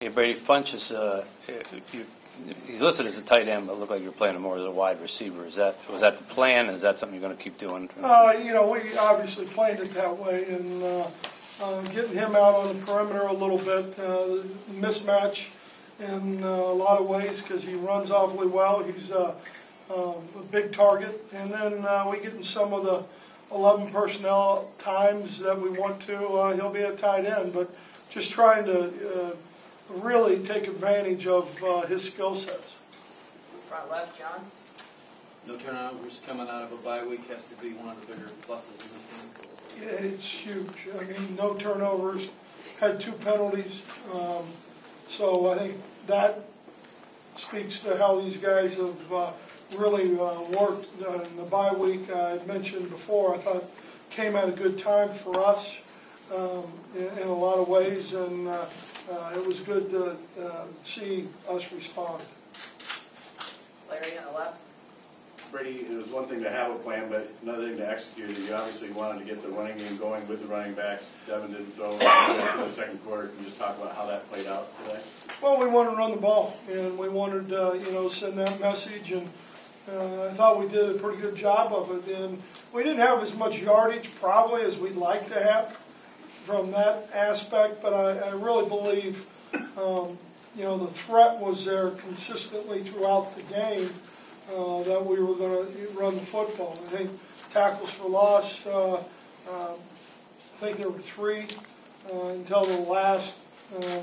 Hey, Brady, Funchess, he's listed as a tight end, but it looked like you're playing him more as a wide receiver. Was that the plan? Is that something you're going to keep doing? We obviously planned it that way, and getting him out on the perimeter a little bit, mismatch in a lot of ways because he runs awfully well. He's a big target, and then we get in some of the 11 personnel times that we want to. He'll be a tight end, but just trying to really take advantage of his skill sets. Front left, John. No turnovers coming out of a bye week has to be one of the bigger pluses in this thing. Yeah, it's huge. I mean, no turnovers, had 2 penalties. So I think that speaks to how these guys have really worked in the bye week. I mentioned before, I thought came at a good time for us in a lot of ways, and it was good to see us respond. Larry on the left. Brady, it was one thing to have a plan, but another thing to execute it. You obviously wanted to get the running game going with the running backs. Devin didn't throw in the second quarter. Can you just talk about how that played out today? Well, we wanted to run the ball, and we wanted to send that message, and I thought we did a pretty good job of it. And we didn't have as much yardage probably as we'd like to have from that aspect, but I really believe the threat was there consistently throughout the game. That we were going to run the football. I think tackles for loss, I think there were 3 until the last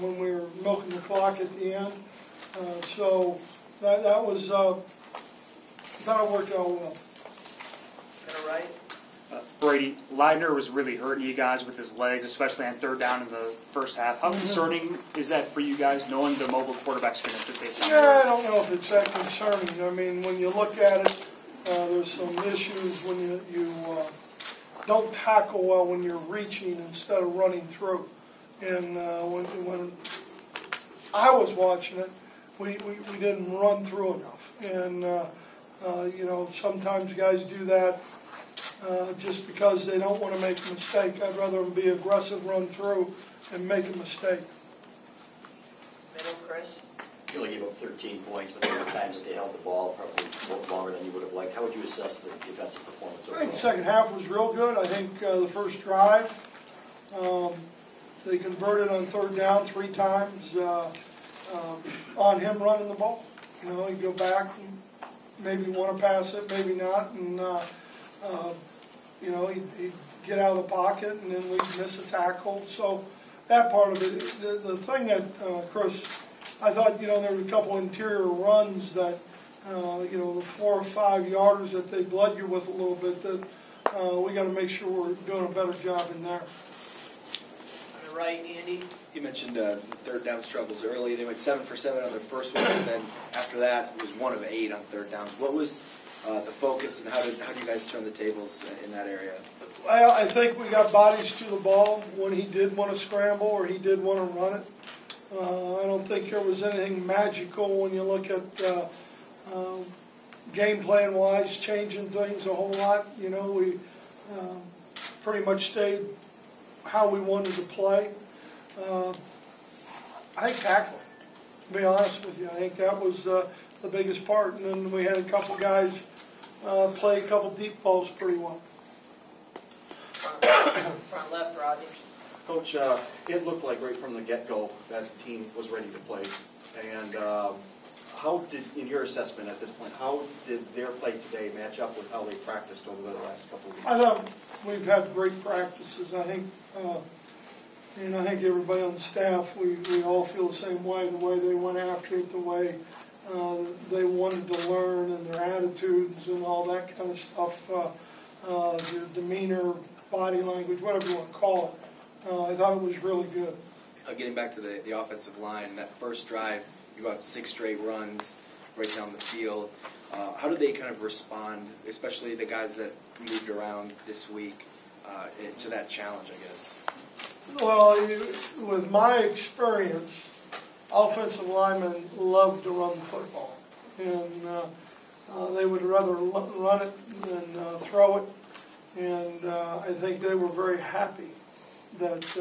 when we were milking the clock at the end. So that was that worked out well. To the right. Brady, Leidner was really hurting you guys with his legs, especially on third down in the first half. How concerning is that for you guys, knowing the mobile quarterback's going to just based on I don't know if it's that concerning. I mean, when you look at it, there's some issues when you don't tackle well when you're reaching instead of running through. And when I was watching it, we didn't run through enough. And, sometimes guys do that. Just because they don't want to make a mistake. I'd rather them be aggressive, run through, and make a mistake. Middle, Chris. You only gave up 13 points, but there were times that they held the ball probably longer than you would have liked. How would you assess the defensive performance overall? I think the second half was real good. I think the first drive, they converted on third down 3 times on him running the ball. He'd go back and maybe want to pass it, maybe not, and he'd get out of the pocket, and then we'd miss a tackle. So that part of it, the thing that, Chris, I thought, there were a couple interior runs that, the 4 or 5 yarders that they blood you with a little bit, that we got to make sure we're doing a better job in there. On the right, Andy. You mentioned the third down struggles early. They went 7 for 7 on their first one, and then after that, it was 1 of 8 on third downs. What was the focus, and how do you guys turn the tables in that area? Well, I think we got bodies to the ball when he did want to scramble or he did want to run it. I don't think there was anything magical when you look at game plan wise, changing things a whole lot. We pretty much stayed how we wanted to play. I think tackling, to be honest with you. I think that was the biggest part. And then we had a couple guys play a couple deep balls pretty well. Front left, Rogers. Coach, it looked like right from the get-go that the team was ready to play. And how did, in your assessment at this point, how did their play today match up with how they practiced over the last couple of weeks? I thought we've had great practices. I think, I think everybody on the staff, we all feel the same way. The way they went after it, the way they wanted to learn, and their attitudes and all that kind of stuff, their demeanor, body language, whatever you want to call it. I thought it was really good. Getting back to the offensive line, that first drive, you got 6 straight runs right down the field. How did they kind of respond, especially the guys that moved around this week, to that challenge, I guess? Well, with my experience, offensive linemen love to run the football. And they would rather run it than throw it. And I think they were very happy that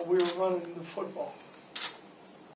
we were running the football.